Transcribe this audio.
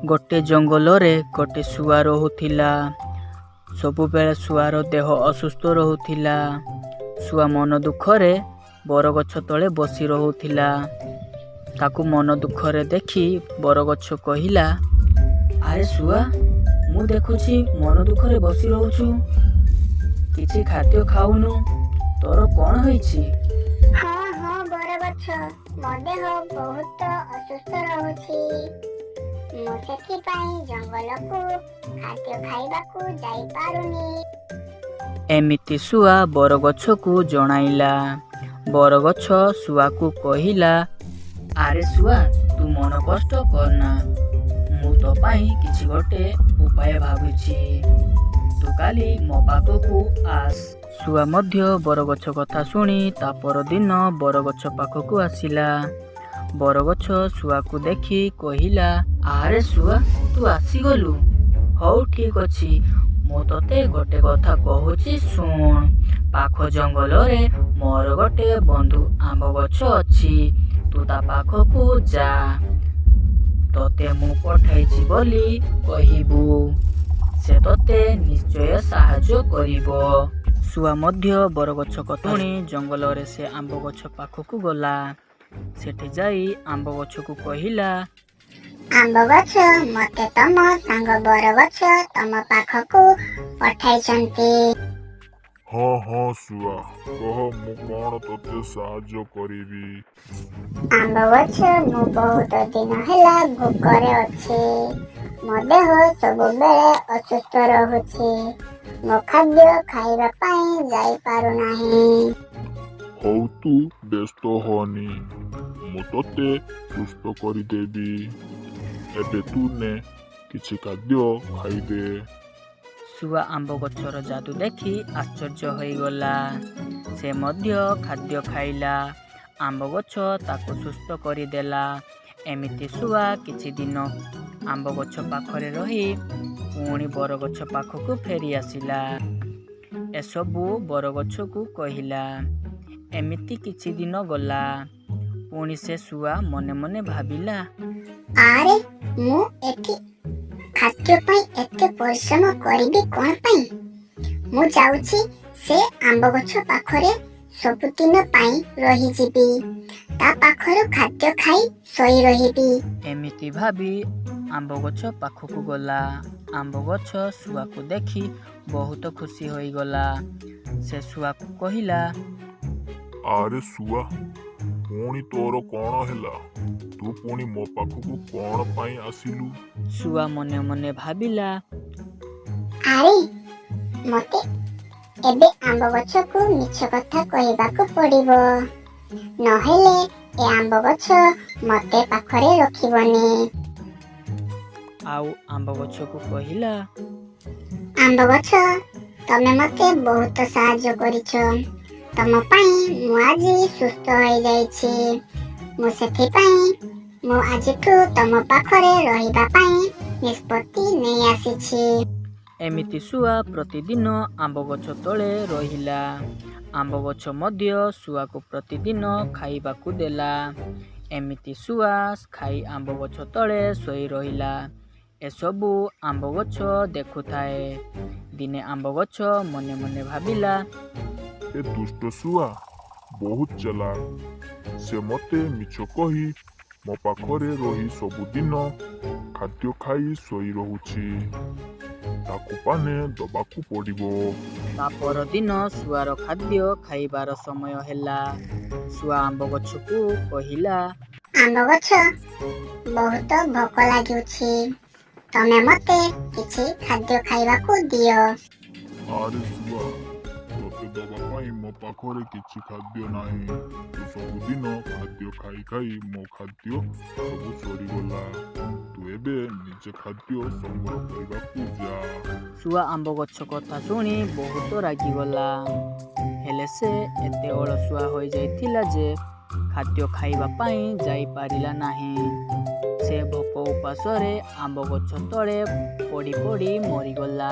गोटे जंगल गोटे शुआ रहुथिला। सबुबेले शुआर देह असुस्थ रहुथिला। शुआ मन दुखरे बरगछ तले बसी रहुथिला। ताकू मन दुखरे देखी बरगछ कहिला, अरे शुआ, मु देखुछि मन दुखरे बसी रहूछु, किछि खाद्य खाउनु, तोर कौन होइछि? हाँ हाँ बरगछ, मो देह बहुत असुस्थ रहुछि। मु सेथिपाई जंगलकू खाद्य खाइबाकू जाई पारुनी। एमिति शुआ बरगछकू जणाइला। बरगछ शुआकू कहिला, अरे शुआ, तू मन कष्ट करना, मु तो पाई किछि गोटे उपाय भाबुछि, तू काली मो पाखकू आस। शुआ मध्य बरगछ कथा शुणी ता परदिन बरगछ पाखकू आसिला। बरगछ शुआकू देखि कहिला, अरे शुआ, तू आसीगलु, हौ ठीक अछि, मु तते गोटे कथा कहुछि शुण। पाख जंगल रे मोर गोटे बंधु आंब गछ अछि, तू ता पाखकू जा, तते मु पठाइछि बोली कहिबु, से तते निश्चय साहाय्य करिबो। शुआ मध्य बरगछ कथा शुणी जंगल रे से आंब गछ पाखकू गला। सेठी जाई आंब गछकू कहिला, आंब गछ, मते तम सांग बरगछ तम पाखकू पठाइछन्ति। हाँ हाँ शुआ, कह मु कौन तोते साहाय्य करिबी? आंब गछ, मु बहुत दिन ହେଲା भूखरे अछि। मो देह सबुबेले असुस्थ रहुछि। मो खाद्य खाइबा पाई जाई पारु नाही। हौ तू व्यस्त होनी, मु तोते सुस्थ करिदेबी। एबे तू ने किछि खाद्य खाइदे। शुआ आंब गछर जादू देखि आश्चर्य होइगला। से मध्य खाद्य खाइला। आंब गछ ताकू सुस्थ करिदेला। एमिति शुआ किछि दिन आंब गछ पाखरे रही पुणी बरगछ पाखकू फेरी आसिला। एसबू बरगछकू कहिला। एमिति किछि दिन गला। पुणी से शुआ मने मने भाबिला, आरे मु एठी खाद्य पाई एते परिश्रम करिबी कोन पाई? मु जाउछि से आंब गछ पाखरे सबुदिन पाई रही जिबी। ता पाखरो खाद्य खाई सोई रहिबी। एमिति भाबी आंब गछ पाखकू गला। आंब गछ शुआकू देखि बहुत खुशी होइगला। से शुआकू कहिला, आरे शुआ, पुणी तोर कौन हैला? तू पुणी मो पाखकू कौन पाई आसिलु? शुआ मने मने भाबिला, आरे मते एबे आंब गछकू मिछ कथा कहिबाकू पड़िबो, नहेले ए आंब गछ मते पाखरे रखिबनी। आउ आंब गछकू कहिला, आंब गछ, तमे मते बहुत साहाय्य करिछ। तम पाई मु आजि सुस्थ होई जाइछि। मु सेथिपाई मु आजिठु तम पाखरे रहिबा पाई निष्पत्ति नेई आसिछि। एमिति शुआ प्रतिदिन आंब गछ तले रहिला। आंब गछ मध्य शुआकू प्रतिदिन खाइबाकू देला। एमिति शुआ खाई आंब गछ तले सोई रहिला। एसबू आंब गछ देखुथाए। दिने आंब गछ मने मने भाबिला, ए दुष्ट शुआ बहुत चालाक। से मते मिछ कही मो पाखरे रही सबुदिन खाद्य खाई सोई रहुछि। ताकू पाने दबाकू पड़िबो। ता परदिन शुआर खाद्य खाइबार समय ହେଲା। शुआ आंब गछकू कहिला, आंब गछ, बहुत भोक लागिउछि, तमे मते किछि खाद्य खाइबाकू दियो। आरे शुआ, तोते दबा पाई मो पाखरे किछि खाद्य नाही। तू सबुदिन खाद्य खाई खाई मो खाद्य सबु सरीगला। तू एबे निजे खाद्य संग्रह करिबाकू जा। शुआ आंब गछ कथा शुणी बहुत रागिगला। हेले से एते अलसुआ होई जाइथिला जे खाद्य खाइबा पाई जाई पारिला नाही। से भोक उपासरे आंब गछ तळे पड़ी पड़ी मरिगला।